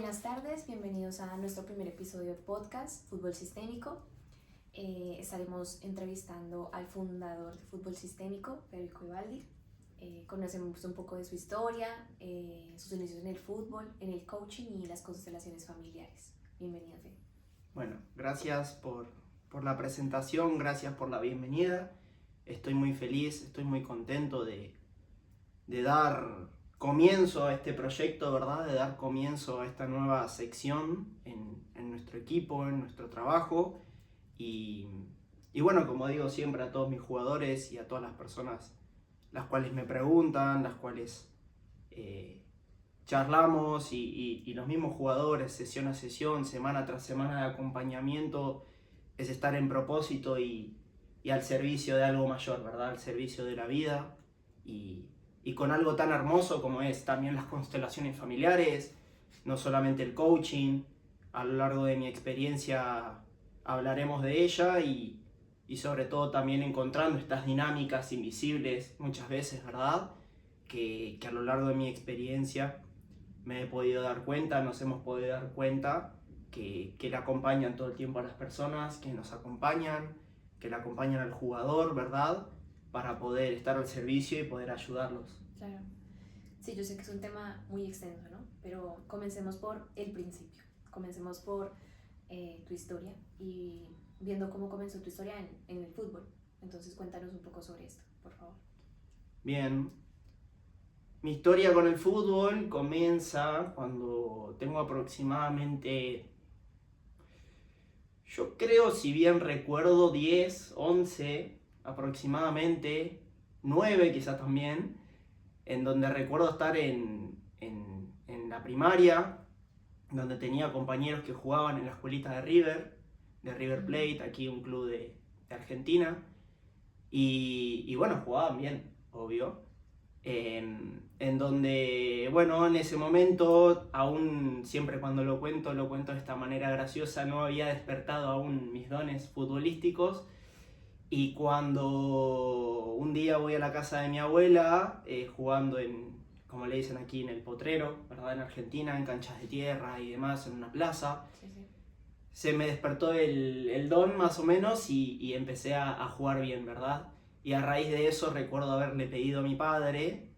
Buenas tardes, bienvenidos a nuestro primer episodio de podcast Fútbol Sistémico. Estaremos entrevistando al fundador de Fútbol Sistémico, Federico Vivaldi. Conocemos un poco de su historia, sus inicios en el fútbol, en el coaching y las constelaciones familiares. Bienvenido, Fede. Bueno, gracias por la presentación, gracias por la bienvenida. Estoy muy feliz, estoy muy contento de dar comienzo a este proyecto, ¿verdad? De dar comienzo a esta nueva sección en nuestro equipo, en nuestro trabajo. Y bueno, como digo siempre a todos mis jugadores y a todas las personas las cuales me preguntan, las cuales charlamos y los mismos jugadores, sesión a sesión, semana tras semana de acompañamiento, es estar en propósito y al servicio de algo mayor, ¿verdad? Al servicio de la vida y con algo tan hermoso como es también las constelaciones familiares, no solamente el coaching. A lo largo de mi experiencia hablaremos de ella y sobre todo también encontrando estas dinámicas invisibles muchas veces, ¿verdad? Que a lo largo de mi experiencia me he podido dar cuenta, nos hemos podido dar cuenta que le acompañan todo el tiempo a las personas, que nos acompañan, que le acompañan al jugador, ¿verdad? Para poder estar al servicio y poder ayudarlos. Claro. Sí, yo sé que es un tema muy extenso, ¿no? Pero comencemos por el principio. Comencemos por tu historia y viendo cómo comenzó tu historia en el fútbol. Entonces cuéntanos un poco sobre esto, por favor. Bien. Mi historia con el fútbol comienza cuando tengo aproximadamente, yo creo, si bien recuerdo, 10, 11 aproximadamente, 9 quizás también, en donde recuerdo estar en la primaria, donde tenía compañeros que jugaban en la escuelita de River Plate, aquí un club de Argentina, y bueno, jugaban bien, obvio. En donde, bueno, en ese momento, aún siempre cuando lo cuento de esta manera graciosa, no había despertado aún mis dones futbolísticos. Y cuando un día voy a la casa de mi abuela, jugando como le dicen aquí, en el potrero, ¿verdad? En Argentina, en canchas de tierra y demás, en una plaza, Sí. se me despertó el don más o menos y empecé a jugar bien, ¿verdad? Y a raíz de eso recuerdo haberle pedido a mi padre,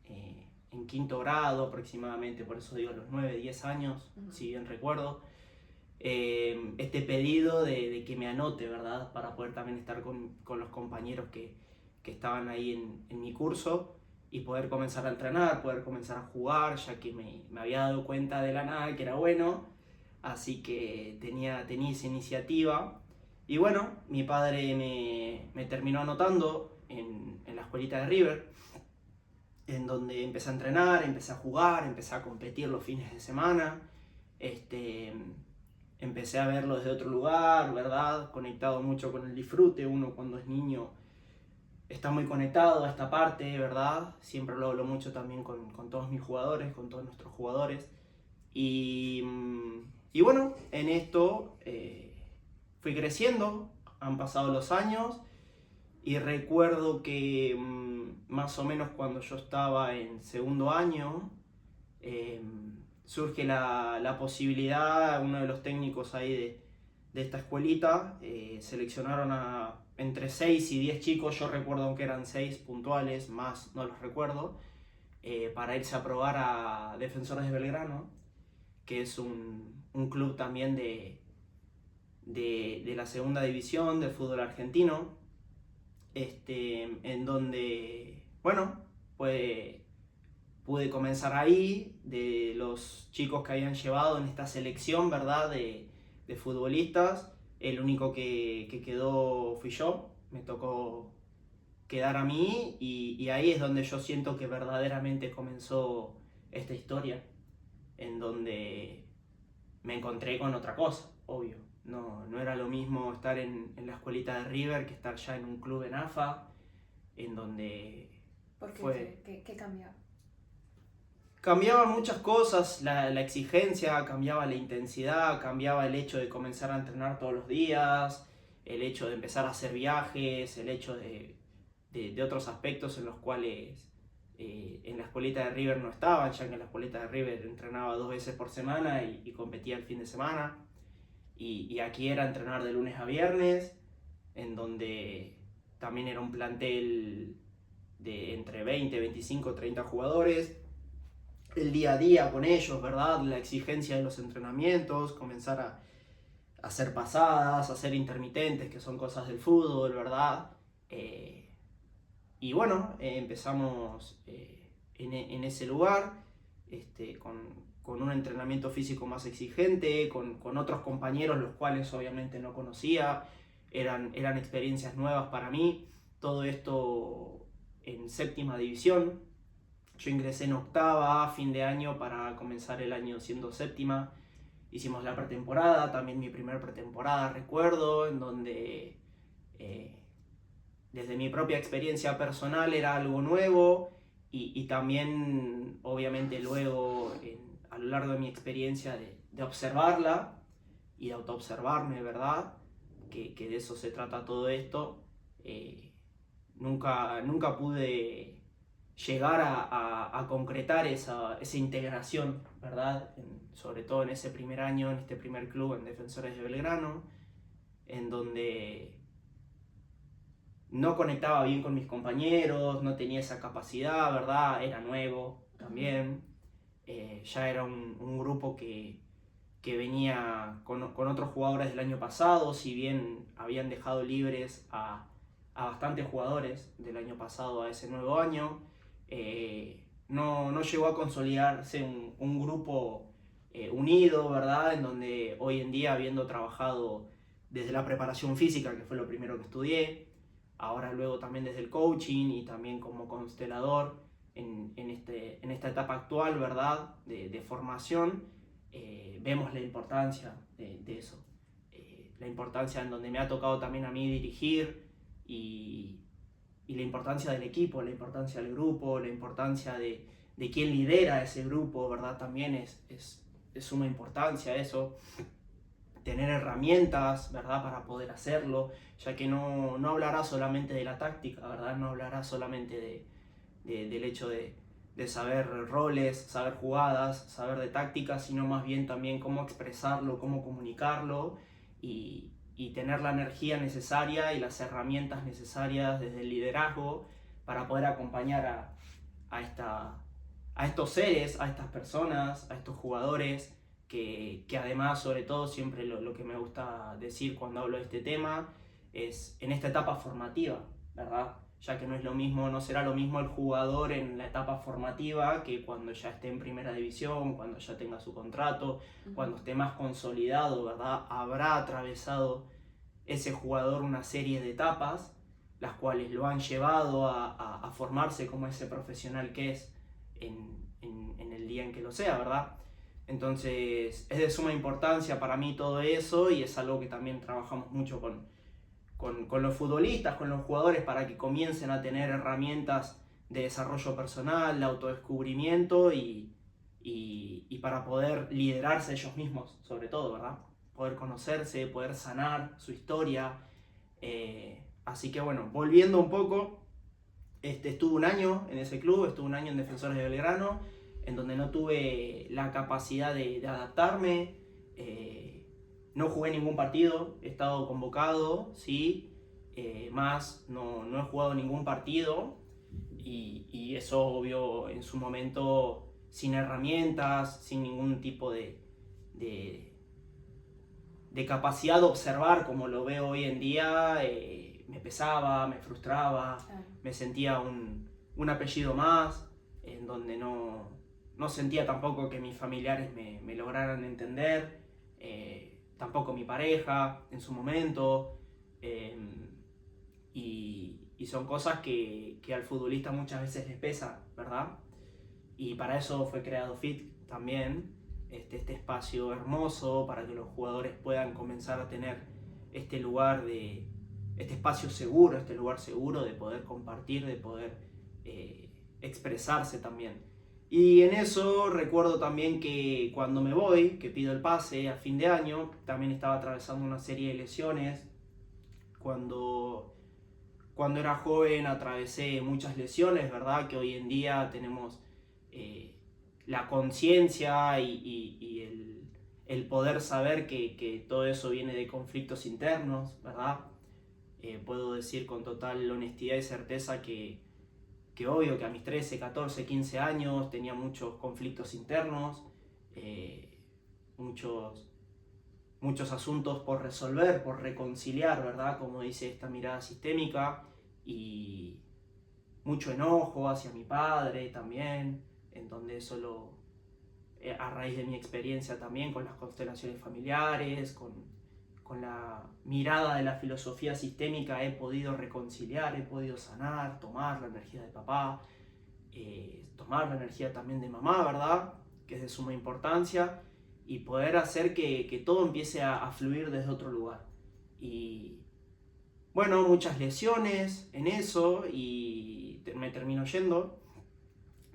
en quinto grado aproximadamente, por eso digo los 9, 10 años, si bien recuerdo, este pedido de que me anote, ¿verdad? Para poder también estar con los compañeros que estaban ahí en mi curso y poder comenzar a entrenar, poder comenzar a jugar, ya que me había dado cuenta de la nada que era bueno, así que tenía esa iniciativa. Y bueno, mi padre me terminó anotando en la escuelita de River, en donde empecé a entrenar, empecé a jugar, empecé a competir los fines de semana. Empecé a verlo desde otro lugar, ¿verdad? Conectado mucho con el disfrute. Uno cuando es niño está muy conectado a esta parte, ¿verdad? Siempre lo hablo mucho también con todos mis jugadores, con todos nuestros jugadores. Y bueno, en esto fui creciendo, han pasado los años y recuerdo que más o menos cuando yo estaba en segundo año, surge la posibilidad, uno de los técnicos ahí de esta escuelita, seleccionaron a entre 6 y 10 chicos, yo recuerdo que eran 6 puntuales, más no los recuerdo, para irse a probar a Defensores de Belgrano, que es un club también de la segunda división del fútbol argentino, en donde, bueno, pues pude comenzar ahí, de los chicos que habían llevado en esta selección, ¿verdad? De futbolistas, el único que quedó fui yo, me tocó quedar a mí y ahí es donde yo siento que verdaderamente comenzó esta historia, en donde me encontré con otra cosa, obvio. No era lo mismo estar en la escuelita de River que estar ya en un club en AFA, en donde ¿Por qué? fue... ¿Qué cambiaba? Cambiaban muchas cosas, la exigencia, cambiaba la intensidad, cambiaba el hecho de comenzar a entrenar todos los días, el hecho de empezar a hacer viajes, el hecho de otros aspectos en los cuales en la escuelita de River no estaban, ya que en la escuelita de River entrenaba 2 veces por semana y competía el fin de semana. Y aquí era entrenar de lunes a viernes, en donde también era un plantel de entre 20, 25, 30 jugadores. El día a día con ellos, ¿verdad? La exigencia de los entrenamientos, comenzar a hacer pasadas, hacer intermitentes, que son cosas del fútbol, ¿verdad? Y bueno, empezamos en ese lugar, con un entrenamiento físico más exigente, con otros compañeros, los cuales obviamente no conocía, eran experiencias nuevas para mí, todo esto en 7ª división. Yo ingresé en 8ª, fin de año, para comenzar el año siendo 7ª. Hicimos la pretemporada, también mi primer pretemporada recuerdo, en donde desde mi propia experiencia personal era algo nuevo y también obviamente luego a lo largo de mi experiencia de observarla y de autoobservarme, ¿verdad? Que de eso se trata todo esto. Nunca pude llegar a concretar esa integración, ¿verdad? Sobre todo en ese primer año, en este primer club, en Defensores de Belgrano, en donde no conectaba bien con mis compañeros, no tenía esa capacidad, ¿verdad? Era nuevo también. Ya era un grupo que venía con otros jugadores del año pasado, si bien habían dejado libres a bastantes jugadores del año pasado a ese nuevo año. No llegó a consolidarse un grupo unido, ¿verdad? En donde hoy en día, habiendo trabajado desde la preparación física, que fue lo primero que estudié, ahora luego también desde el coaching y también como constelador en esta etapa actual, ¿verdad? De formación, vemos la importancia de eso. La importancia en donde me ha tocado también a mí dirigir y la importancia del equipo, la importancia del grupo, la importancia de quién lidera ese grupo, ¿verdad? También es suma importancia eso. Tener herramientas, ¿verdad? Para poder hacerlo, ya que no hablará solamente de la táctica, ¿verdad? No hablará solamente del hecho de saber roles, saber jugadas, saber de tácticas, sino más bien también cómo expresarlo, cómo comunicarlo y tener la energía necesaria y las herramientas necesarias desde el liderazgo para poder acompañar a estos seres, a estas personas, a estos jugadores que además, sobre todo, siempre lo que me gusta decir cuando hablo de este tema es en esta etapa formativa, ¿verdad? Ya que no será lo mismo el jugador en la etapa formativa que cuando ya esté en primera división, cuando ya tenga su contrato, cuando esté más consolidado, ¿verdad? Habrá atravesado ese jugador una serie de etapas, las cuales lo han llevado a formarse como ese profesional que es en el día en que lo sea, ¿verdad? Entonces es de suma importancia para mí todo eso y es algo que también trabajamos mucho con los futbolistas, con los jugadores, para que comiencen a tener herramientas de desarrollo personal, de autodescubrimiento y para poder liderarse ellos mismos, sobre todo, ¿verdad? Poder conocerse, poder sanar su historia. Así que bueno, volviendo un poco, estuve un año en ese club, estuve un año en Defensores de Belgrano, en donde no tuve la capacidad de adaptarme. No jugué ningún partido, he estado convocado, sí, más no he jugado ningún partido y eso obvio en su momento sin herramientas, sin ningún tipo de capacidad de observar como lo veo hoy en día, me pesaba, me frustraba, me sentía un apellido más, en donde no sentía tampoco que mis familiares me lograran entender, tampoco mi pareja en su momento, y son cosas que al futbolista muchas veces les pesa, ¿verdad? Y para eso fue creado FIT también, este espacio hermoso para que los jugadores puedan comenzar a tener este lugar este espacio seguro, este lugar seguro de poder compartir, de poder expresarse también. Y en eso recuerdo también que cuando me voy, que pido el pase a fin de año, también estaba atravesando una serie de lesiones. Cuando cuando era joven atravesé muchas lesiones, ¿verdad? Que hoy en día tenemos la conciencia y el poder saber que todo eso viene de conflictos internos, ¿verdad? Puedo decir con total honestidad y certeza que obvio que a mis 13, 14, 15 años tenía muchos conflictos internos, muchos asuntos por resolver, por reconciliar, ¿verdad? Como dice esta mirada sistémica, y mucho enojo hacia mi padre también, en donde eso a raíz de mi experiencia también con las constelaciones familiares, con la mirada de la filosofía sistémica, he podido reconciliar, he podido sanar, tomar la energía de papá, tomar la energía también de mamá, ¿verdad? Que es de suma importancia, y poder hacer que todo empiece a fluir desde otro lugar. Y bueno, muchas lesiones en eso, y me termino yendo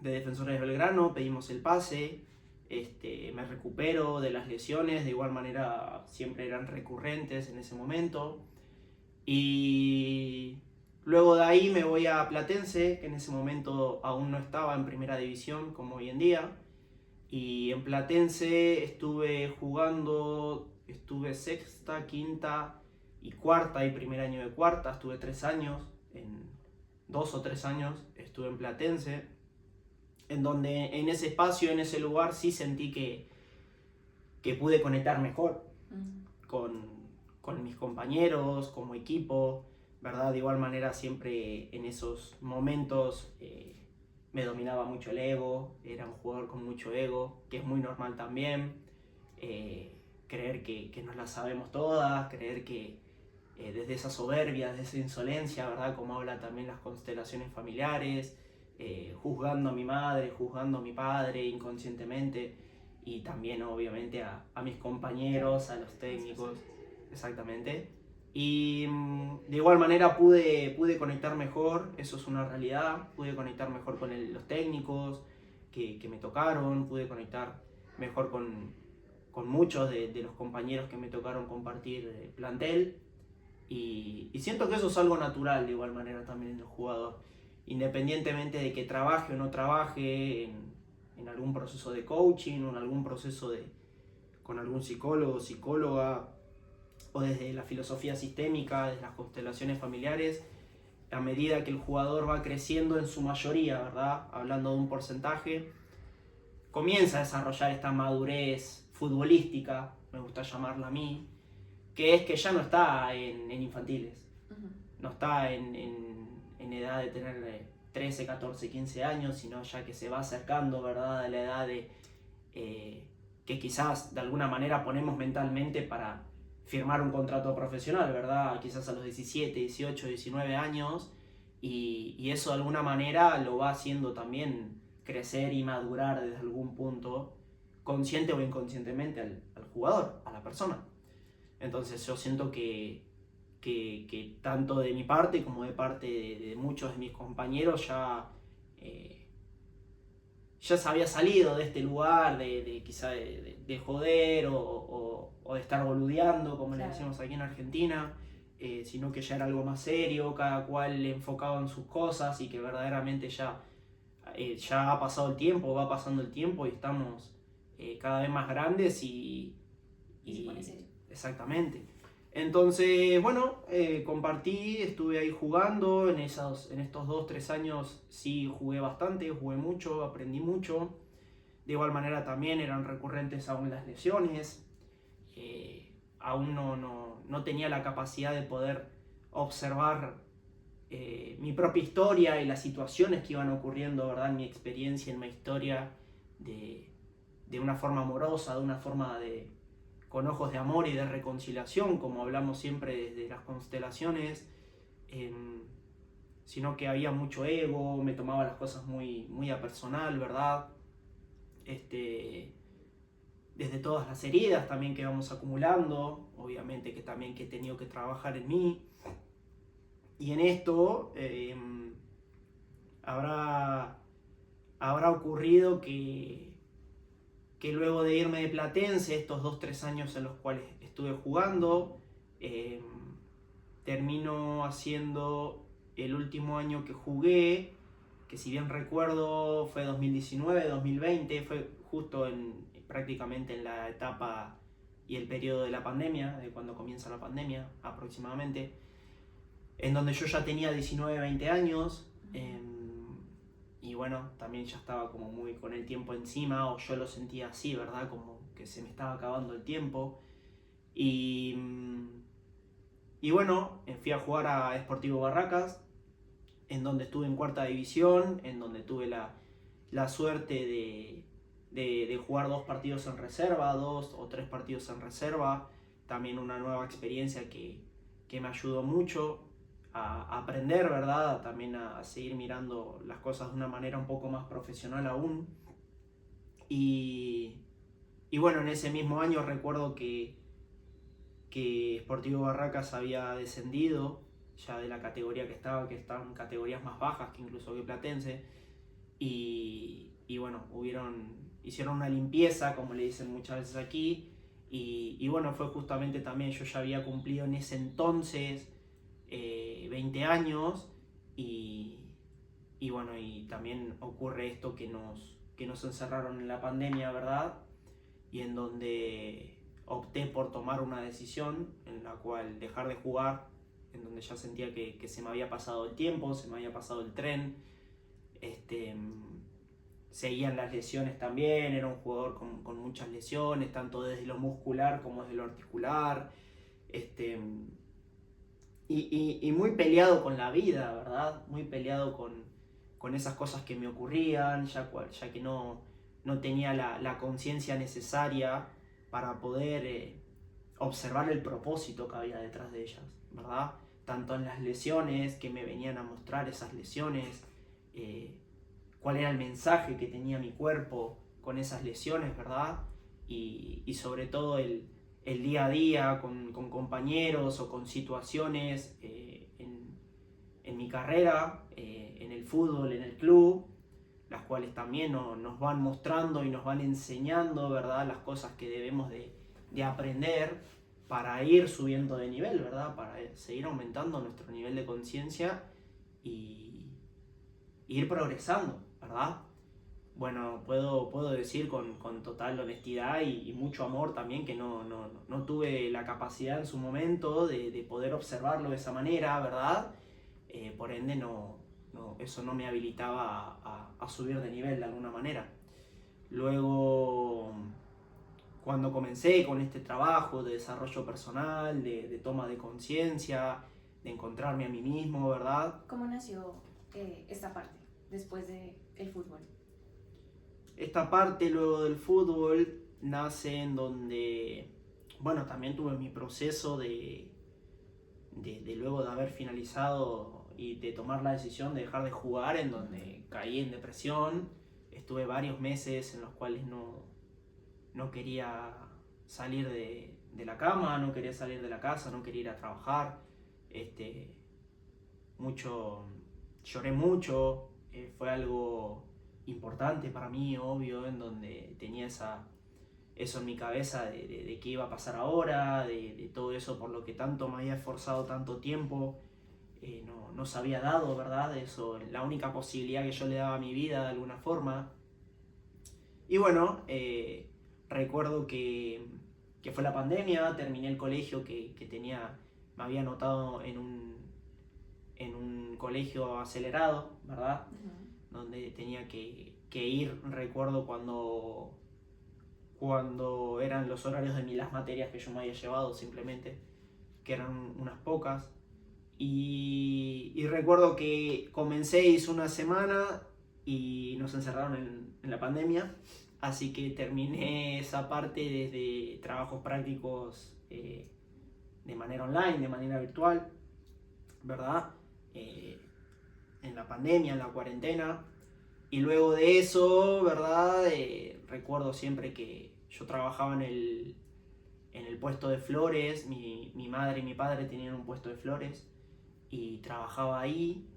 de Defensores de Belgrano, pedimos el pase, me recupero de las lesiones, de igual manera siempre eran recurrentes en ese momento, y luego de ahí me voy a Platense, que en ese momento aún no estaba en primera división como hoy en día, y en Platense estuve jugando, estuve sexta, quinta y cuarta, y primer año de cuarta, estuve 3 años, en 2 o 3 años estuve en Platense, en donde en ese espacio, en ese lugar sí sentí que pude conectar mejor con mis compañeros, como equipo, ¿verdad? De igual manera siempre en esos momentos me dominaba mucho el ego, era un jugador con mucho ego, que es muy normal también, creer que nos la sabemos todas, creer que desde esa soberbia, desde esa insolencia, ¿verdad? Como habla también las constelaciones familiares, juzgando a mi madre, juzgando a mi padre inconscientemente, y también obviamente a mis compañeros, a los técnicos, exactamente. Y de igual manera pude conectar mejor, eso es una realidad, pude conectar mejor con los técnicos que me tocaron, pude conectar mejor con muchos de los compañeros que me tocaron compartir plantel, y siento que eso es algo natural de igual manera también en el jugador, independientemente de que trabaje o no trabaje en algún proceso de coaching o en algún proceso con algún psicólogo, psicóloga, o desde la filosofía sistémica, desde las constelaciones familiares. A medida que el jugador va creciendo en su mayoría, ¿verdad? Hablando de un porcentaje, comienza a desarrollar esta madurez futbolística, me gusta llamarla a mí, que es que ya no está en infantiles, no está en edad de tener 13, 14, 15 años, sino ya que se va acercando, ¿verdad?, a la edad que quizás de alguna manera ponemos mentalmente para firmar un contrato profesional, ¿verdad? Quizás a los 17, 18, 19 años, y eso de alguna manera lo va haciendo también crecer y madurar desde algún punto, consciente o inconscientemente al jugador, a la persona. Entonces yo siento que tanto de mi parte como de parte de muchos de mis compañeros ya se había salido de este lugar de quizá de joder o de estar boludeando, como le decimos aquí en Argentina, sino que ya era algo más serio, cada cual enfocado en sus cosas, y que verdaderamente ya ha pasado el tiempo, va pasando el tiempo, y estamos cada vez más grandes y se pone serio. Exactamente. Entonces, bueno, compartí, estuve ahí jugando, en estos 2-3 años sí jugué bastante, jugué mucho, aprendí mucho. De igual manera también eran recurrentes aún las lesiones, aún no tenía la capacidad de poder observar mi propia historia y las situaciones que iban ocurriendo, ¿verdad?, en mi experiencia, en mi historia, de una forma amorosa, de una forma con ojos de amor y de reconciliación, como hablamos siempre desde las constelaciones, sino que había mucho ego, me tomaba las cosas muy, muy a personal, ¿verdad? Desde todas las heridas también que vamos acumulando, obviamente que también que he tenido que trabajar en mí. Y en esto habrá ocurrido que luego de irme de Platense, estos 2-3 años en los cuales estuve jugando, termino haciendo el último año que jugué, que si bien recuerdo fue 2019-2020, fue justo prácticamente en la etapa y el periodo de la pandemia, de cuando comienza la pandemia aproximadamente, en donde yo ya tenía 19-20 años, y bueno, también ya estaba como muy con el tiempo encima, o yo lo sentía así, ¿verdad? Como que se me estaba acabando el tiempo. Y bueno, fui a jugar a Sportivo Barracas, en donde estuve en cuarta división, en donde tuve la suerte de jugar 2 partidos en reserva, 2 o 3 partidos en reserva. También una nueva experiencia que me ayudó mucho a aprender, ¿verdad? También a seguir mirando las cosas de una manera un poco más profesional aún. Y bueno, en ese mismo año recuerdo que Sportivo Barracas había descendido ya de la categoría que estaban categorías más bajas que incluso que Platense, y bueno, hicieron una limpieza, como le dicen muchas veces aquí, y bueno, fue justamente también, yo ya había cumplido en ese entonces 20 años, y bueno, y también ocurre esto que nos encerraron en la pandemia, ¿verdad? Y en donde opté por tomar una decisión en la cual dejar de jugar, en donde ya sentía que se me había pasado el tiempo, se me había pasado el tren. Seguían las lesiones también, era un jugador con muchas lesiones, tanto desde lo muscular como desde lo articular. Y muy peleado con la vida, ¿verdad? Muy peleado con esas cosas que me ocurrían, ya que no tenía la conciencia necesaria para poder observar el propósito que había detrás de ellas, ¿verdad? Tanto en las lesiones que me venían a mostrar esas lesiones, cuál era el mensaje que tenía mi cuerpo con esas lesiones, ¿verdad? Y sobre todo el día a día con compañeros o con situaciones en mi carrera, en el fútbol, en el club, las cuales también nos van mostrando y nos van enseñando, ¿verdad? Las cosas que debemos de aprender para ir subiendo de nivel, ¿verdad? Para seguir aumentando nuestro nivel de conciencia y ir progresando, ¿verdad? Bueno, puedo decir con total honestidad y mucho amor también que no tuve la capacidad en su momento de poder observarlo de esa manera, ¿verdad? Por ende, eso no me habilitaba a subir de nivel de alguna manera. Luego, cuando comencé con este trabajo de desarrollo personal, de toma de conciencia, de encontrarme a mí mismo, ¿verdad? ¿Cómo nació esta parte después del fútbol? Esta parte luego del fútbol nace en donde, bueno, también tuve mi proceso de luego de haber finalizado y de tomar la decisión de dejar de jugar, en donde caí en depresión. Estuve varios meses en los cuales no quería salir de la cama, no quería salir de la casa, no quería ir a trabajar. Lloré mucho, fue algo importante para mí, obvio, en donde tenía eso en mi cabeza de qué iba a pasar ahora, de todo eso por lo que tanto me había esforzado tanto tiempo, no se había dado, ¿verdad? Eso, la única posibilidad que yo le daba a mi vida de alguna forma. Y bueno, recuerdo que fue la pandemia, terminé el colegio que tenía, me había anotado en un colegio acelerado, ¿verdad? Uh-huh. Donde tenía que ir, recuerdo cuando eran los horarios de las materias que yo me había llevado simplemente, que eran unas pocas. Y recuerdo que comencé, hice una semana y nos encerraron en la pandemia, así que terminé esa parte desde trabajos prácticos de manera online, de manera virtual, ¿verdad? En la pandemia, en la cuarentena. Y luego de eso, ¿verdad? Recuerdo siempre que yo trabajaba en el puesto de flores, mi madre y mi padre tenían un puesto de flores, y trabajaba ahí,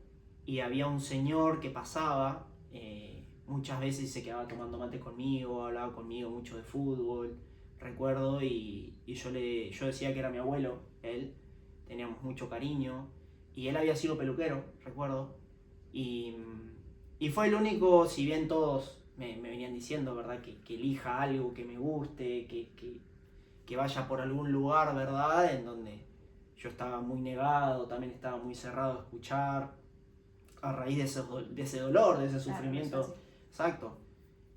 y había un señor que pasaba, muchas veces se quedaba tomando mate conmigo, hablaba conmigo mucho de fútbol, recuerdo, y yo decía que era mi abuelo, él, teníamos mucho cariño, y él había sido peluquero, recuerdo, y, y fue el único, si bien todos me venían diciendo, ¿verdad? Que elija algo que me guste, que vaya por algún lugar, ¿verdad? En donde yo estaba muy negado, también estaba muy cerrado a escuchar, a raíz de ese dolor, de ese sufrimiento. Claro, Exacto.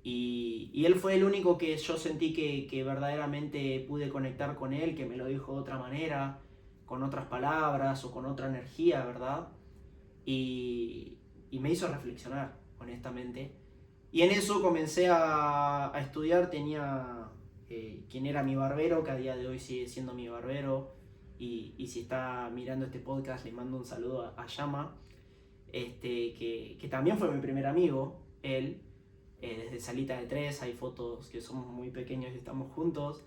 Y él fue el único que yo sentí que verdaderamente pude conectar con él, que me lo dijo de otra manera, con otras palabras o con otra energía, ¿verdad? Y me hizo reflexionar, honestamente. Y en eso comencé a estudiar, tenía quien era mi barbero, que a día de hoy sigue siendo mi barbero, y si está mirando este podcast le mando un saludo a Yama, que también fue mi primer amigo, él, desde Salita de Tres, hay fotos que somos muy pequeños y estamos juntos.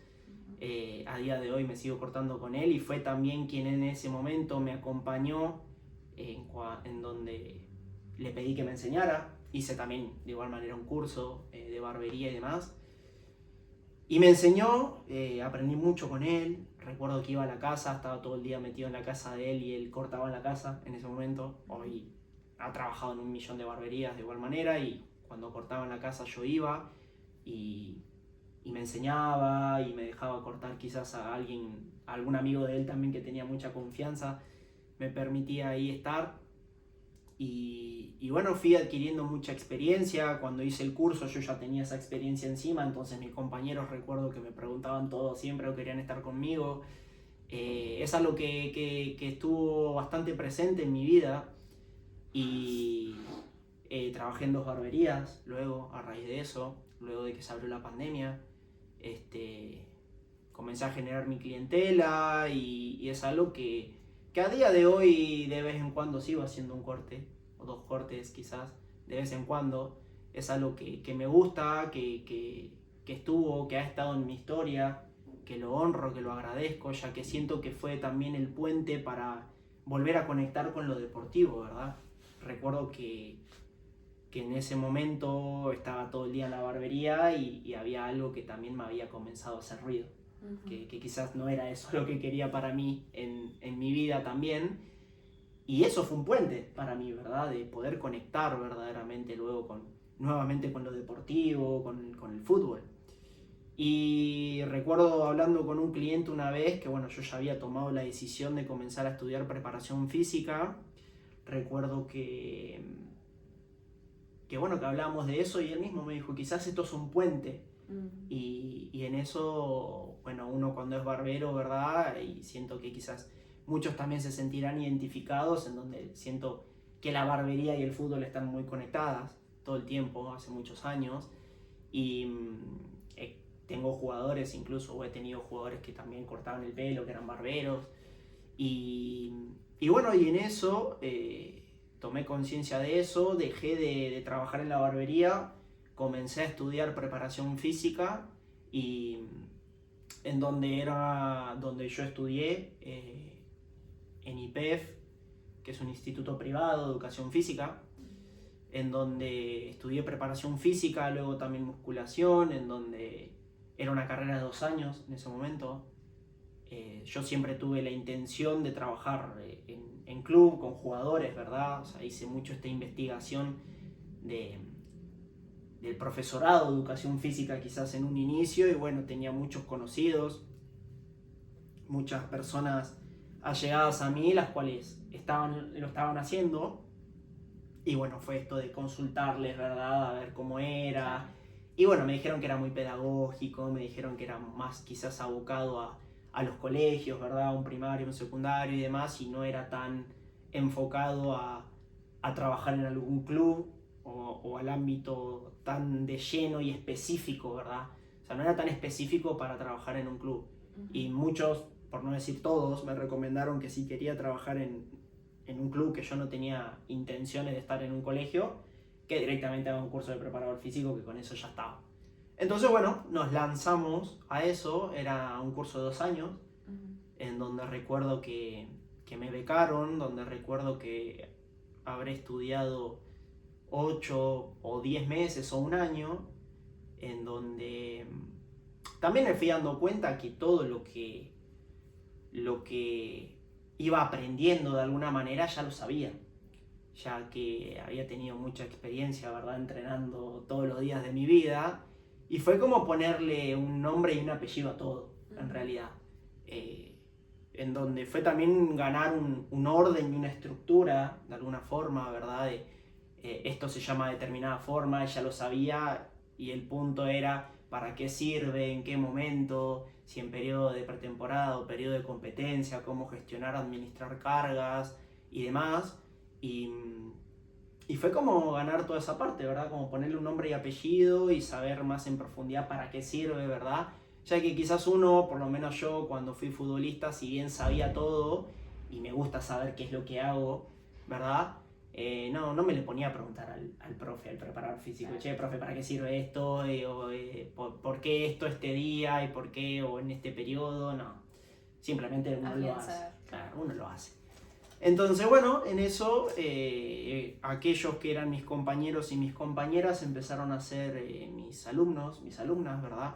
A día de hoy me sigo cortando con él y fue también quien en ese momento me acompañó en donde le pedí que me enseñara. Hice también de igual manera un curso de barbería y demás. Y me enseñó, aprendí mucho con él. Recuerdo que iba a la casa, estaba todo el día metido en la casa de él y él cortaba en la casa en ese momento. Hoy ha trabajado en 1.000.000 de barberías de igual manera y cuando cortaba en la casa yo iba y me enseñaba y me dejaba cortar quizás a alguien, a algún amigo de él también que tenía mucha confianza, me permitía ahí estar. Y bueno, fui adquiriendo mucha experiencia. Cuando hice el curso yo ya tenía esa experiencia encima, entonces mis compañeros recuerdo que me preguntaban todo siempre o querían estar conmigo. Es algo que estuvo bastante presente en mi vida y trabajé en 2 barberías luego, a raíz de eso, luego de que se abrió la pandemia. Comencé a generar mi clientela y es algo que a día de hoy de vez en cuando sigo haciendo un corte o 2 cortes quizás de vez en cuando. Es algo que me gusta, que estuvo, que ha estado en mi historia, que lo honro, que lo agradezco, ya que siento que fue también el puente para volver a conectar con lo deportivo, ¿verdad? Recuerdo que en ese momento estaba todo el día en la barbería y había algo que también me había comenzado a hacer ruido. Que quizás no era eso lo que quería para mí en mi vida también. Y eso fue un puente para mí, ¿verdad? De poder conectar verdaderamente luego nuevamente con lo deportivo, con el fútbol. Y recuerdo hablando con un cliente una vez que, bueno, yo ya había tomado la decisión de comenzar a estudiar preparación física. Recuerdo que bueno, que hablábamos de eso y él mismo me dijo, quizás esto es un puente. Y en eso, bueno, uno cuando es barbero, ¿verdad? Y siento que quizás muchos también se sentirán identificados, en donde siento que la barbería y el fútbol están muy conectadas todo el tiempo, hace muchos años. Y tengo jugadores, incluso o he tenido jugadores que también cortaban el pelo, que eran barberos. Y bueno, y en eso tomé conciencia de eso, dejé de trabajar en la barbería, comencé a estudiar preparación física y en donde yo estudié en IPEF, que es un instituto privado de educación física, en donde estudié preparación física, luego también musculación, en donde era una carrera de 2 años en ese momento. Yo siempre tuve la intención de trabajar en club, con jugadores, ¿verdad? O sea, hice mucho esta investigación del profesorado de educación física quizás en un inicio y bueno, tenía muchos conocidos, muchas personas allegadas a mí, las cuales lo estaban haciendo y bueno, fue esto de consultarles, ¿verdad? A ver cómo era y bueno, me dijeron que era muy pedagógico, me dijeron que era más quizás abocado a los colegios, ¿verdad? Un primario, un secundario y demás y no era tan enfocado a trabajar en algún club o al ámbito tan de lleno y específico, ¿verdad? O sea, no era tan específico para trabajar en un club. Y muchos, por no decir todos, me recomendaron que si quería trabajar en un club, que yo no tenía intenciones de estar en un colegio, que directamente haga un curso de preparador físico, que con eso ya estaba. Entonces, bueno, nos lanzamos a eso, era un curso de 2 años, en donde recuerdo que me becaron, donde recuerdo que habré estudiado 8 o 10 meses o un año, en donde también me fui dando cuenta que todo lo que iba aprendiendo de alguna manera, ya lo sabía, ya que había tenido mucha experiencia, ¿verdad? Entrenando todos los días de mi vida, y fue como ponerle un nombre y un apellido a todo, en realidad. En donde fue también ganar un orden y una estructura, de alguna forma, ¿verdad? Esto se llama de determinada forma, ella lo sabía, y el punto era para qué sirve, en qué momento, si en periodo de pretemporada o periodo de competencia, cómo gestionar, administrar cargas y demás. Y fue como ganar toda esa parte, ¿verdad? Como ponerle un nombre y apellido y saber más en profundidad para qué sirve, ¿verdad? Ya que quizás uno, por lo menos yo, cuando fui futbolista, si bien sabía todo y me gusta saber qué es lo que hago, ¿verdad? No me le ponía a preguntar al profe, al preparador físico, che, profe, ¿para qué sirve esto? ¿Por qué esto este día? ¿Y por qué? ¿O en este periodo? No, simplemente uno lo hace. Claro, uno lo hace. Entonces, bueno, en eso aquellos que eran mis compañeros y mis compañeras empezaron a ser mis alumnos, mis alumnas, ¿verdad?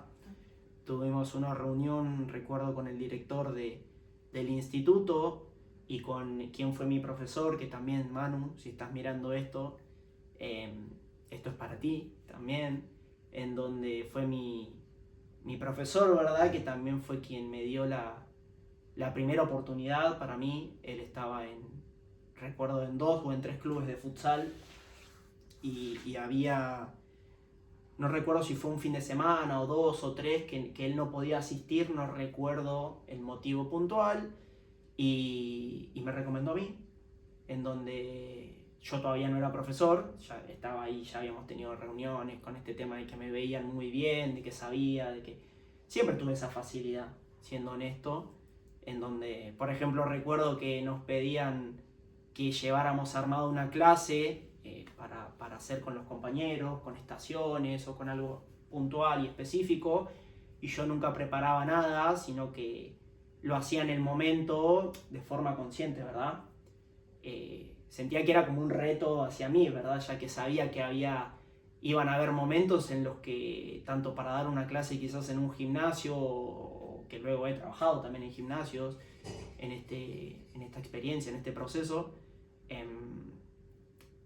Tuvimos una reunión, recuerdo, con el director del instituto y con quien fue mi profesor, que también, Manu, si estás mirando esto, esto es para ti también, en donde fue mi profesor, ¿verdad? Que también fue quien me dio la primera oportunidad para mí. Él estaba recuerdo, en 2 o en 3 clubes de futsal y había, no recuerdo si fue un fin de semana o 2 o 3 que él no podía asistir, no recuerdo el motivo puntual, y me recomendó a mí, en donde yo todavía no era profesor, ya estaba ahí, ya habíamos tenido reuniones con este tema de que me veían muy bien, de que sabía, de que siempre tuve esa facilidad, siendo honesto, en donde, por ejemplo, recuerdo que nos pedían que lleváramos armado una clase para hacer con los compañeros, con estaciones o con algo puntual y específico, y yo nunca preparaba nada, sino que lo hacía en el momento de forma consciente, ¿verdad? Sentía que era como un reto hacia mí, ¿verdad? Ya que sabía que iban a haber momentos en los que, tanto para dar una clase quizás en un gimnasio, o que luego he trabajado también en gimnasios, en esta experiencia, en este proceso,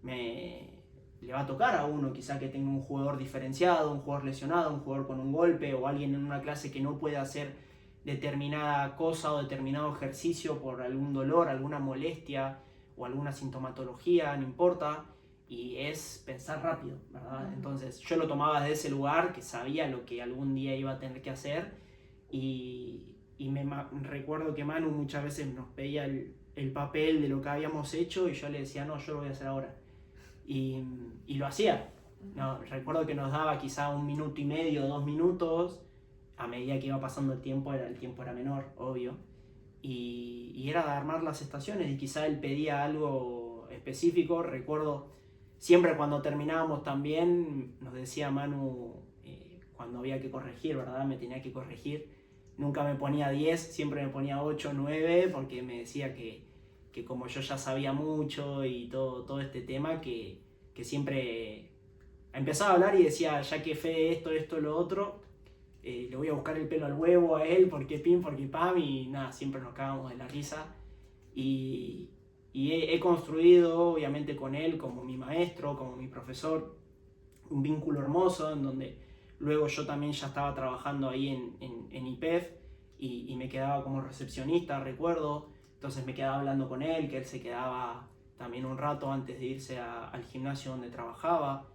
le va a tocar a uno quizá que tenga un jugador diferenciado, un jugador lesionado, un jugador con un golpe, o alguien en una clase que no puede hacer determinada cosa o determinado ejercicio por algún dolor, alguna molestia o alguna sintomatología, no importa, y es pensar rápido, ¿verdad? Entonces yo lo tomaba desde ese lugar, que sabía lo que algún día iba a tener que hacer, y recuerdo que Manu muchas veces nos pedía el papel de lo que habíamos hecho, y yo le decía, no, yo lo voy a hacer ahora. Y lo hacía. No, recuerdo que nos daba quizá 1 minuto y medio, 2 minutos, a medida que iba pasando el tiempo era menor, obvio, y era de armar las estaciones, y quizá él pedía algo específico. Recuerdo siempre cuando terminábamos también nos decía Manu, cuando había que corregir, ¿verdad? Me tenía que corregir, nunca me ponía 10, siempre me ponía 8, 9, porque me decía que como yo ya sabía mucho y todo este tema, que siempre empezaba a hablar y decía, ya que Fede esto, lo otro, le voy a buscar el pelo al huevo a él, porque pim, porque pam, y nada, siempre nos cagábamos de la risa. Y he construido, obviamente, con él como mi maestro, como mi profesor, un vínculo hermoso, en donde luego yo también ya estaba trabajando ahí en IPEF, y me quedaba como recepcionista, recuerdo. Entonces me quedaba hablando con él, que él se quedaba también un rato antes de irse al gimnasio donde trabajaba,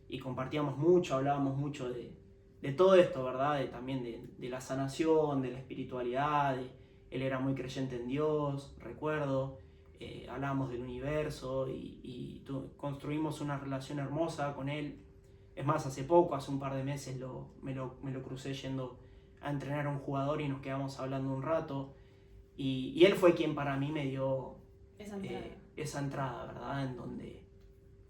y compartíamos mucho, hablábamos mucho de todo esto, ¿verdad? También de la sanación, de la espiritualidad. Él era muy creyente en Dios, recuerdo. Hablábamos del universo, y construimos una relación hermosa con él. Es más, hace poco, hace un par de meses, me lo crucé yendo a entrenar a un jugador, y nos quedamos hablando un rato. Y él fue quien para mí me dio esa entrada, ¿verdad? En donde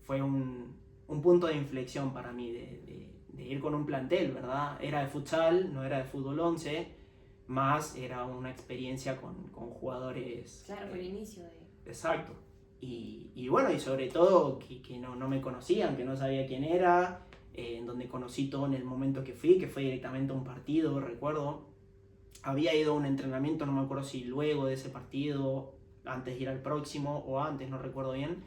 fue un punto de inflexión para mí de ir con un plantel, ¿verdad? Era de futsal, no era de fútbol 11, más era una experiencia con jugadores. Claro, fue el inicio de... Exacto. Y bueno, y sobre todo que no me conocían, que no sabía quién era, en donde conocí todo en el momento que fui, que fue directamente a un partido, recuerdo. Había ido a un entrenamiento, no me acuerdo si luego de ese partido antes de ir al próximo o antes, no recuerdo bien.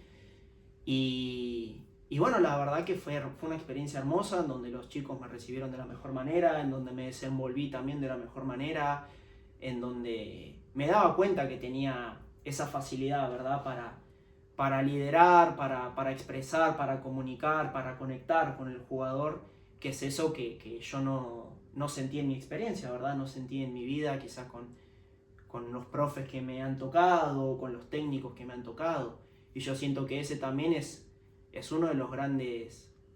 Y bueno, la verdad que fue una experiencia hermosa en donde los chicos me recibieron de la mejor manera, en donde me desenvolví también de la mejor manera, en donde me daba cuenta que tenía esa facilidad, ¿verdad? Para liderar, para expresar, para comunicar, para conectar con el jugador, que es eso que yo no sentí en mi experiencia, ¿verdad? No sentí en mi vida, quizás con los profes que me han tocado, con los técnicos que me han tocado. Y yo siento que ese también es uno de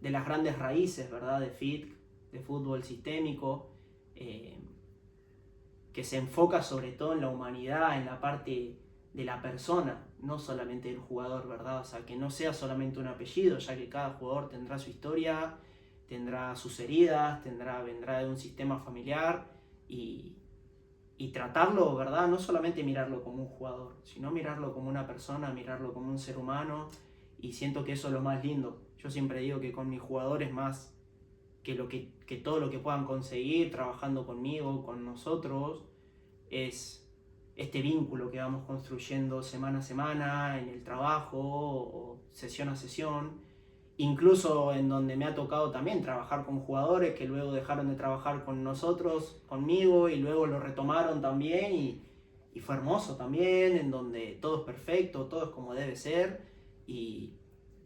de las grandes raíces, ¿verdad? De FIT, de fútbol sistémico, que se enfoca sobre todo en la humanidad, en la parte de la persona, no solamente del jugador, ¿verdad? O sea, que no sea solamente un apellido, ya que cada jugador tendrá su historia, tendrá sus heridas, vendrá de un sistema familiar y tratarlo, ¿verdad? No solamente mirarlo como un jugador, sino mirarlo como una persona, mirarlo como un ser humano, y siento que eso es lo más lindo. Yo siempre digo que con mis jugadores, más que todo lo que puedan conseguir trabajando conmigo, con nosotros, es este vínculo que vamos construyendo semana a semana en el trabajo o sesión a sesión, incluso en donde me ha tocado también trabajar con jugadores que luego dejaron de trabajar con nosotros, conmigo, y luego lo retomaron también, y fue hermoso también, en donde todo es perfecto, todo es como debe ser, y,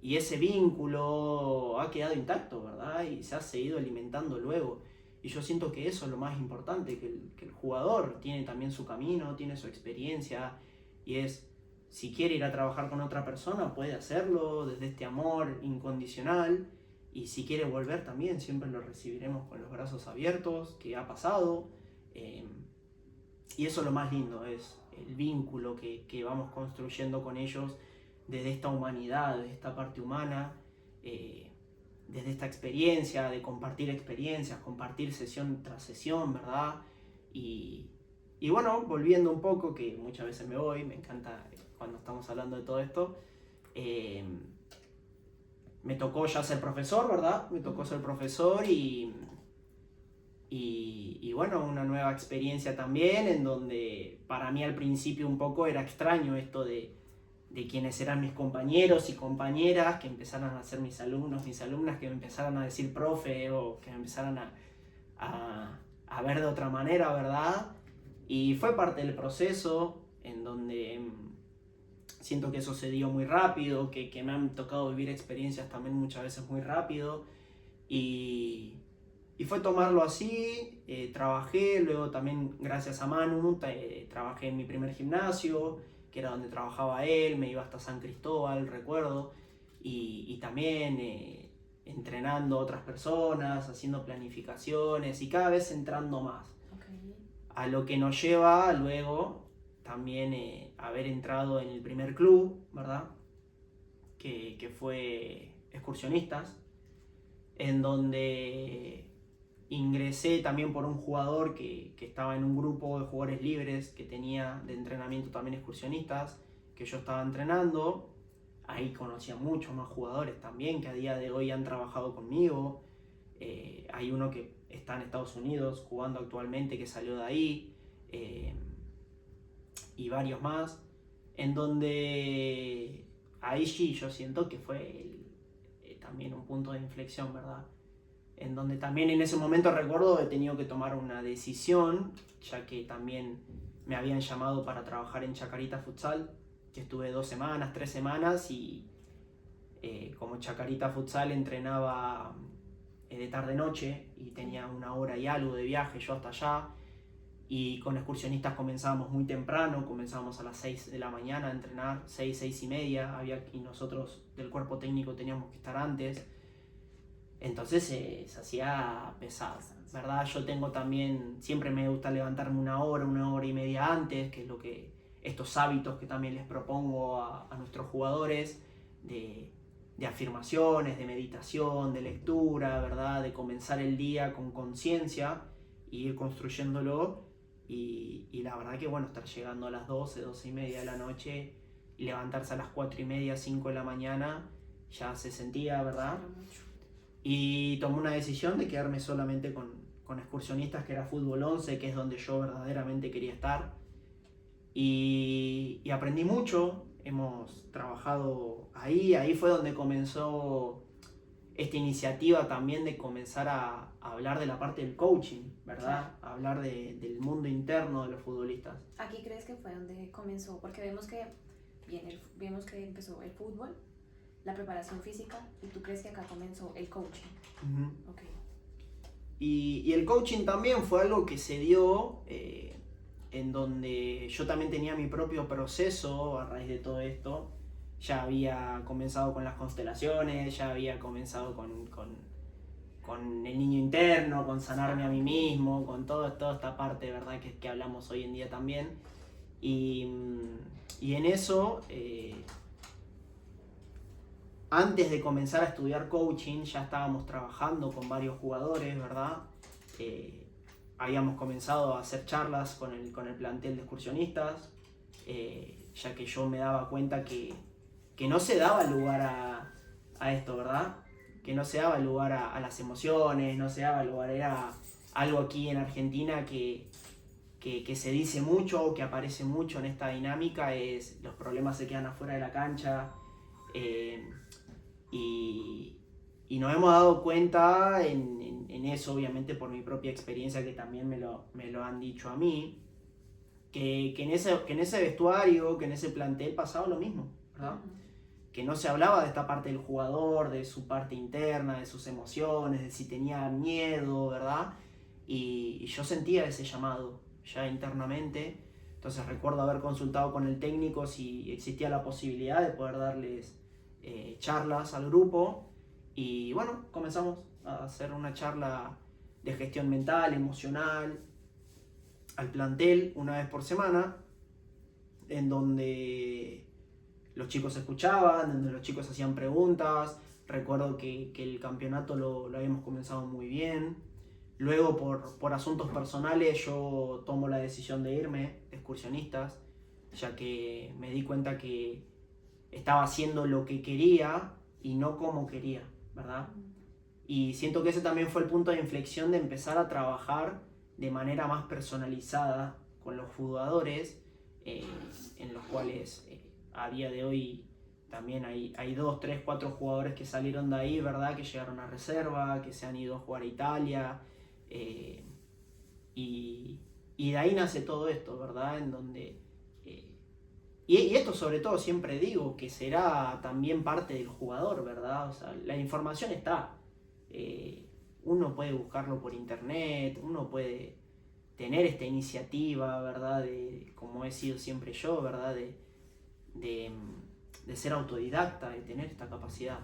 y ese vínculo ha quedado intacto, ¿verdad? Y se ha seguido alimentando luego. Y yo siento que eso es lo más importante, que el jugador tiene también su camino, tiene su experiencia, y es, si quiere ir a trabajar con otra persona, puede hacerlo desde este amor incondicional, y si quiere volver también, siempre lo recibiremos con los brazos abiertos, que ha pasado, y eso es lo más lindo, es el vínculo que vamos construyendo con ellos desde esta humanidad, desde esta parte humana, desde esta experiencia, de compartir experiencias, compartir sesión tras sesión, ¿verdad? Y bueno, volviendo un poco, que muchas veces me voy, me encanta cuando estamos hablando de todo esto, me tocó ya ser profesor, ¿verdad? Me tocó ser profesor y bueno, una nueva experiencia también, en donde para mí al principio un poco era extraño esto de quienes eran mis compañeros y compañeras, que empezaran a ser mis alumnos, mis alumnas, que me empezaran a decir profe, o que me empezaran a ver de otra manera, ¿verdad? Y fue parte del proceso, en donde siento que eso se dio muy rápido, que me han tocado vivir experiencias también muchas veces muy rápido, y fue tomarlo así. Trabajé, luego también gracias a Manu, trabajé en mi primer gimnasio, que era donde trabajaba él, me iba hasta San Cristóbal, recuerdo, y también entrenando a otras personas, haciendo planificaciones y cada vez entrando más. Okay. A lo que nos lleva luego también haber entrado en el primer club, ¿verdad? Que fue Excursionistas, en donde ingresé también por un jugador que estaba en un grupo de jugadores libres que tenía de entrenamiento también Excursionistas, que yo estaba entrenando. Ahí conocí a muchos más jugadores también que a día de hoy han trabajado conmigo. Hay uno que está en Estados Unidos jugando actualmente, que salió de ahí, y varios más, en donde ahí sí yo siento que fue también un punto de inflexión, ¿verdad? En donde también en ese momento recuerdo he tenido que tomar una decisión, ya que también me habían llamado para trabajar en Chacarita Futsal, que estuve 2 semanas, 3 semanas, y como Chacarita Futsal entrenaba de tarde-noche y tenía 1 hora y algo de viaje yo hasta allá, y con Excursionistas comenzábamos muy temprano, comenzábamos a las 6 de la mañana a entrenar, 6, 6:30, y nosotros del cuerpo técnico teníamos que estar antes. Entonces se hacía pesado, ¿verdad? Yo tengo también, siempre me gusta levantarme 1 hora y media antes, que es lo que, estos hábitos que también les propongo a nuestros jugadores, de afirmaciones, de meditación, de lectura, ¿verdad? De comenzar el día con conciencia e ir construyéndolo. Y la verdad que bueno, estar llegando a las 12, 12:30 de la noche y levantarse a las 4:30, 5 de la mañana, ya se sentía, ¿verdad? Y tomé una decisión de quedarme solamente con Excursionistas, que era fútbol 11, que es donde yo verdaderamente quería estar. y aprendí mucho, hemos trabajado ahí fue donde comenzó esta iniciativa también de comenzar a hablar de la parte del coaching, ¿verdad? A hablar del mundo interno de los futbolistas. ¿Aquí crees que fue donde comenzó? Porque vemos que empezó el fútbol, la preparación física, y tú crees que acá comenzó el coaching. Uh-huh. Okay. Y el coaching también fue algo que se dio en donde yo también tenía mi propio proceso a raíz de todo esto. Ya había comenzado con las constelaciones, ya había comenzado con el niño interno, con sanarme a mí mismo, con toda esta parte, ¿verdad? Que hablamos hoy en día también. Y en eso, antes de comenzar a estudiar coaching, ya estábamos trabajando con varios jugadores, ¿verdad? Habíamos comenzado a hacer charlas con el plantel de excursionistas, ya que yo me daba cuenta que no se daba lugar a esto, ¿verdad? Que no se daba lugar a las emociones, no se daba lugar, era algo aquí en Argentina que se dice mucho, que aparece mucho en esta dinámica, es los problemas se quedan afuera de la cancha, y nos hemos dado cuenta en eso, obviamente por mi propia experiencia, que también me lo han dicho a mí, que en ese vestuario, que en ese plantel pasaba lo mismo, ¿verdad? Que no se hablaba de esta parte del jugador, de su parte interna, de sus emociones, de si tenía miedo, ¿verdad? Y yo sentía ese llamado ya internamente. Entonces recuerdo haber consultado con el técnico si existía la posibilidad de poder darles charlas al grupo. Y bueno, comenzamos a hacer una charla de gestión mental, emocional, al plantel una vez por semana, en donde los chicos escuchaban, donde los chicos hacían preguntas. Recuerdo que el campeonato lo habíamos comenzado muy bien. Luego, por asuntos personales, yo tomo la decisión de irme de excursionistas, ya que me di cuenta que estaba haciendo lo que quería y no como quería, ¿verdad? Y siento que ese también fue el punto de inflexión de empezar a trabajar de manera más personalizada con los jugadores, en los cuales a día de hoy también hay 2, 3, 4 jugadores que salieron de ahí, ¿verdad? Que llegaron a reserva, que se han ido a jugar a Italia, y de ahí nace todo esto, ¿verdad? En donde y esto sobre todo siempre digo que será también parte del jugador, ¿verdad? O sea, la información está. Uno puede buscarlo por internet, uno puede tener esta iniciativa, ¿verdad? Como he sido siempre yo, ¿verdad? De ser autodidacta, de tener esta capacidad.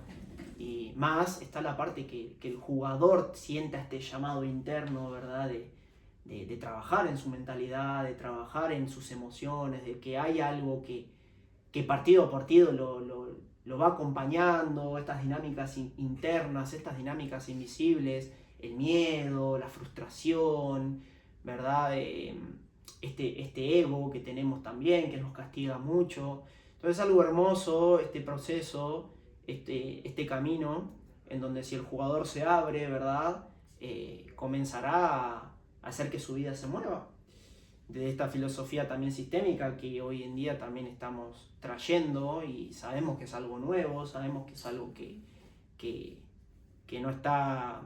Y más está la parte que el jugador sienta este llamado interno, ¿verdad? De trabajar en su mentalidad, de trabajar en sus emociones, de que hay algo que partido a partido lo va acompañando, estas dinámicas internas, estas dinámicas invisibles, el miedo, la frustración, ¿verdad? Este ego que tenemos también, que nos castiga mucho. Entonces es algo hermoso este proceso, este camino, en donde si el jugador se abre, ¿verdad? Comenzará a hacer que su vida se mueva. De esta filosofía también sistémica que hoy en día también estamos trayendo, y sabemos que es algo nuevo, sabemos que es algo que no está,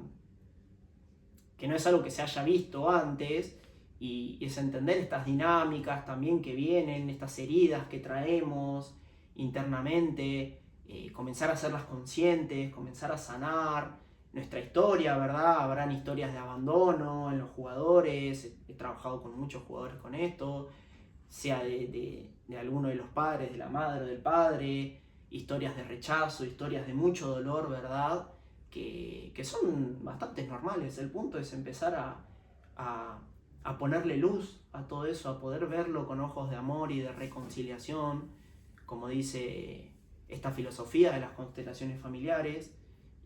que no es algo que se haya visto antes, y es entender estas dinámicas también que vienen, estas heridas que traemos internamente, comenzar a hacerlas conscientes, comenzar a sanar nuestra historia, ¿verdad? Habrán historias de abandono en los jugadores, he trabajado con muchos jugadores con esto, sea de alguno de los padres, de la madre o del padre, historias de rechazo, historias de mucho dolor, ¿verdad? Que son bastante normales. El punto es empezar a ponerle luz a todo eso, a poder verlo con ojos de amor y de reconciliación, como dice esta filosofía de las constelaciones familiares,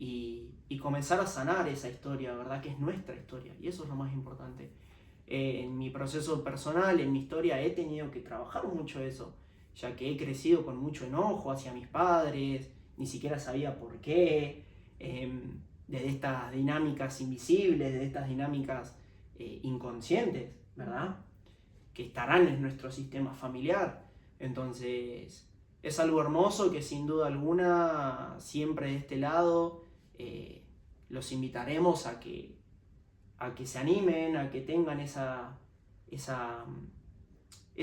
y comenzar a sanar esa historia, ¿verdad? Que es nuestra historia, y eso es lo más importante. En mi proceso personal, en mi historia, he tenido que trabajar mucho eso, ya que he crecido con mucho enojo hacia mis padres, ni siquiera sabía por qué, desde estas dinámicas invisibles, de estas dinámicas inconscientes, ¿verdad? que estarán en nuestro sistema familiar. Entonces, es algo hermoso que sin duda alguna, siempre de este lado, los invitaremos a que se animen, a que tengan esa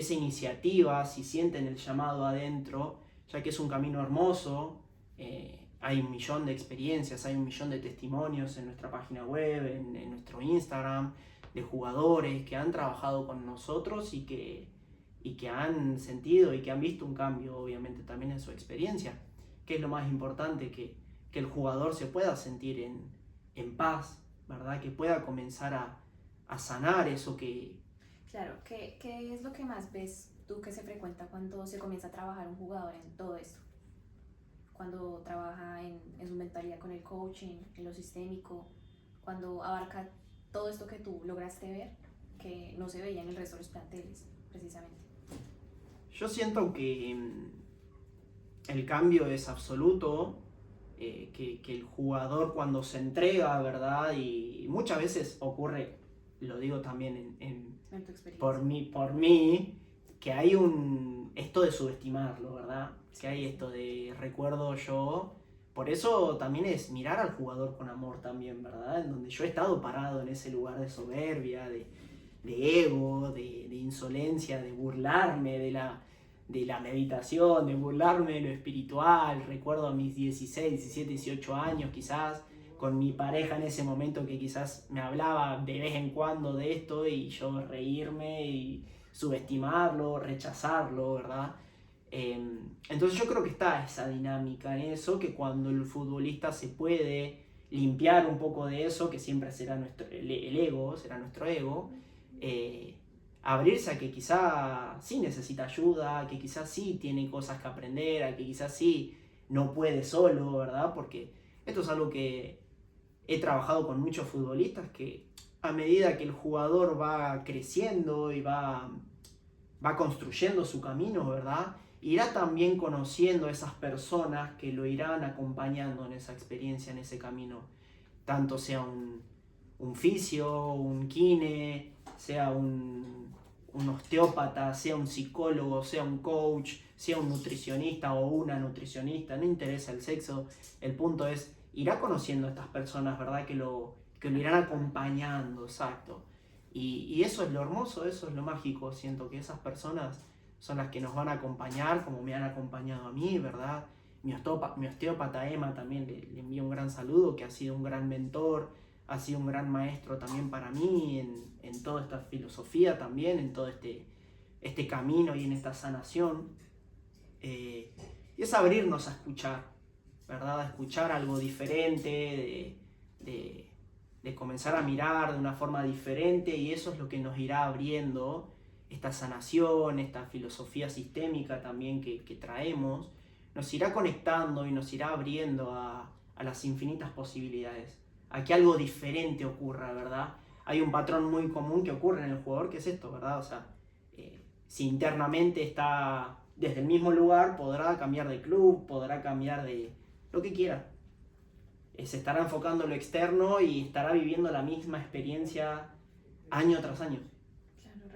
iniciativa, si sienten el llamado adentro, ya que es un camino hermoso. Hay 1.000.000 de experiencias, hay 1.000.000 de testimonios en nuestra página web, en nuestro Instagram, de jugadores que han trabajado con nosotros y que han sentido y que han visto un cambio, obviamente, también en su experiencia, que es lo más importante, que el jugador se pueda sentir en paz, ¿verdad? Que pueda comenzar a sanar eso que... Claro, ¿qué es lo que más ves tú que se frecuenta cuando se comienza a trabajar un jugador en todo esto? Cuando trabaja en su mentalidad con el coaching, en lo sistémico, cuando abarca todo esto que tú lograste ver, que no se veía en el resto de los planteles, precisamente. Yo siento que el cambio es absoluto, que el jugador cuando se entrega, ¿verdad? Y muchas veces ocurre, lo digo también en tu experiencia. por mí, que hay esto de subestimarlo, ¿verdad? Que hay esto de recuerdo yo. Por eso también es mirar al jugador con amor también, ¿verdad? En donde yo he estado parado en ese lugar de soberbia, de ego, de insolencia, de burlarme de la meditación, de burlarme de lo espiritual. Recuerdo a mis 16, 17, 18 años quizás, con mi pareja en ese momento que quizás me hablaba de vez en cuando de esto y yo reírme y subestimarlo, rechazarlo, ¿verdad? Entonces yo creo que está esa dinámica en eso, que cuando el futbolista se puede limpiar un poco de eso, que siempre será el ego, será nuestro ego, abrirse a que quizá sí necesita ayuda, a que quizás sí tiene cosas que aprender, a que quizás sí no puede solo, ¿verdad? Porque esto es algo que he trabajado con muchos futbolistas, que a medida que el jugador va creciendo y va construyendo su camino, ¿verdad? Irá también conociendo a esas personas que lo irán acompañando en esa experiencia, en ese camino. Tanto sea un fisio, un kine, sea un osteópata, sea un psicólogo, sea un coach, sea un nutricionista o una nutricionista, no interesa el sexo. El punto es, irá conociendo a estas personas, ¿verdad? Que lo irán acompañando, exacto. Y eso es lo hermoso, eso es lo mágico. Siento que esas personas son las que nos van a acompañar, como me han acompañado a mí, ¿verdad? Mi osteópata Emma también le envío un gran saludo, que ha sido un gran mentor, ha sido un gran maestro también para mí en toda esta filosofía también, en todo este camino y en esta sanación. Y es abrirnos a escuchar, ¿verdad? A escuchar algo diferente, de comenzar a mirar de una forma diferente, y eso es lo que nos irá abriendo esta sanación, esta filosofía sistémica también que traemos, nos irá conectando y nos irá abriendo a las infinitas posibilidades, a que algo diferente ocurra, ¿verdad? Hay un patrón muy común que ocurre en el jugador, que es esto, ¿verdad? O sea, si internamente está desde el mismo lugar, podrá cambiar de club, podrá cambiar de lo que quiera. Se estará enfocando en lo externo y estará viviendo la misma experiencia año tras año.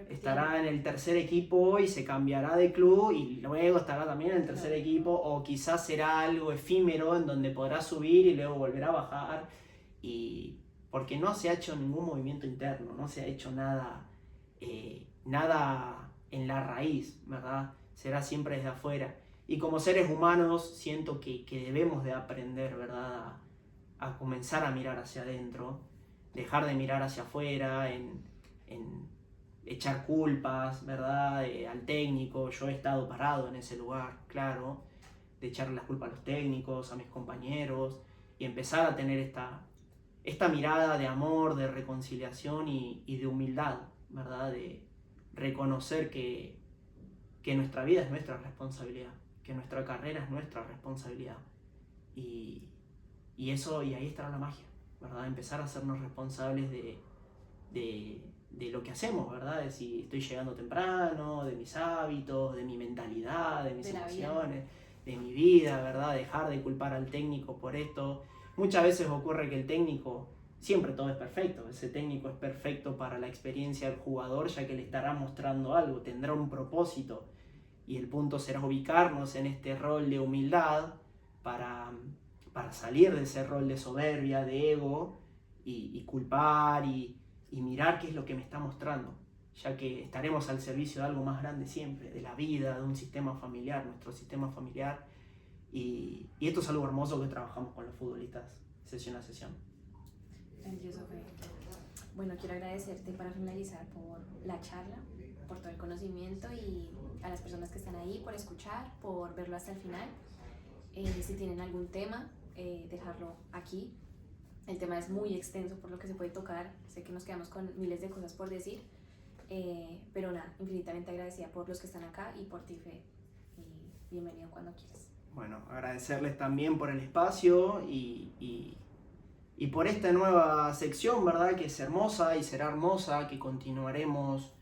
Estará en el tercer equipo y se cambiará de club y luego estará también en el tercer equipo, o quizás será algo efímero en donde podrá subir y luego volverá a bajar, y porque no se ha hecho ningún movimiento interno, no se ha hecho nada en la raíz, ¿verdad? Será siempre desde afuera. Y como seres humanos siento que debemos de aprender, ¿verdad? A comenzar a mirar hacia adentro, dejar de mirar hacia afuera, en echar culpas, ¿verdad? Al técnico. Yo he estado parado en ese lugar, claro, de echarle las culpas a los técnicos, a mis compañeros, y empezar a tener esta mirada de amor, de reconciliación y de humildad, ¿verdad? De reconocer que nuestra vida es nuestra responsabilidad, que nuestra carrera es nuestra responsabilidad, y ahí estará la magia, ¿verdad? Empezar a hacernos responsables de lo que hacemos, ¿verdad? De si estoy llegando temprano, de mis hábitos, de mi mentalidad, de mis emociones, de mi vida, ¿verdad? Dejar de culpar al técnico por esto. Muchas veces ocurre que el técnico siempre todo es perfecto, ese técnico es perfecto para la experiencia del jugador, ya que le estará mostrando algo, tendrá un propósito, y el punto será ubicarnos en este rol de humildad para, para salir de ese rol de soberbia, de ego, y culpar y mirar qué es lo que me está mostrando, ya que estaremos al servicio de algo más grande siempre, de la vida, de un sistema familiar, nuestro sistema familiar, y esto es algo hermoso que trabajamos con los futbolistas sesión a sesión. Grandioso, Fer. Bueno, quiero agradecerte para finalizar por la charla, por todo el conocimiento y a las personas que están ahí por escuchar, por verlo hasta el final. Si tienen algún tema, dejarlo aquí. El tema es muy extenso por lo que se puede tocar. Sé que nos quedamos con miles de cosas por decir, pero nada, infinitamente agradecida por los que están acá y por ti, Fe. Y bienvenido cuando quieras. Bueno, agradecerles también por el espacio y por esta nueva sección, ¿verdad? Que es hermosa y será hermosa, que continuaremos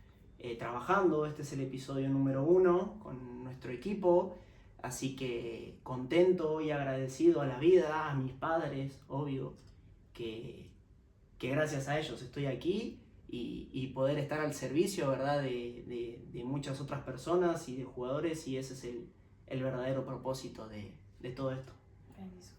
trabajando. Este es el episodio número 1 con nuestro equipo, así que contento y agradecido a la vida, a mis padres, obvio, que gracias a ellos estoy aquí y poder estar al servicio, ¿verdad? De muchas otras personas y de jugadores, y ese es el verdadero propósito de todo esto. Grandioso.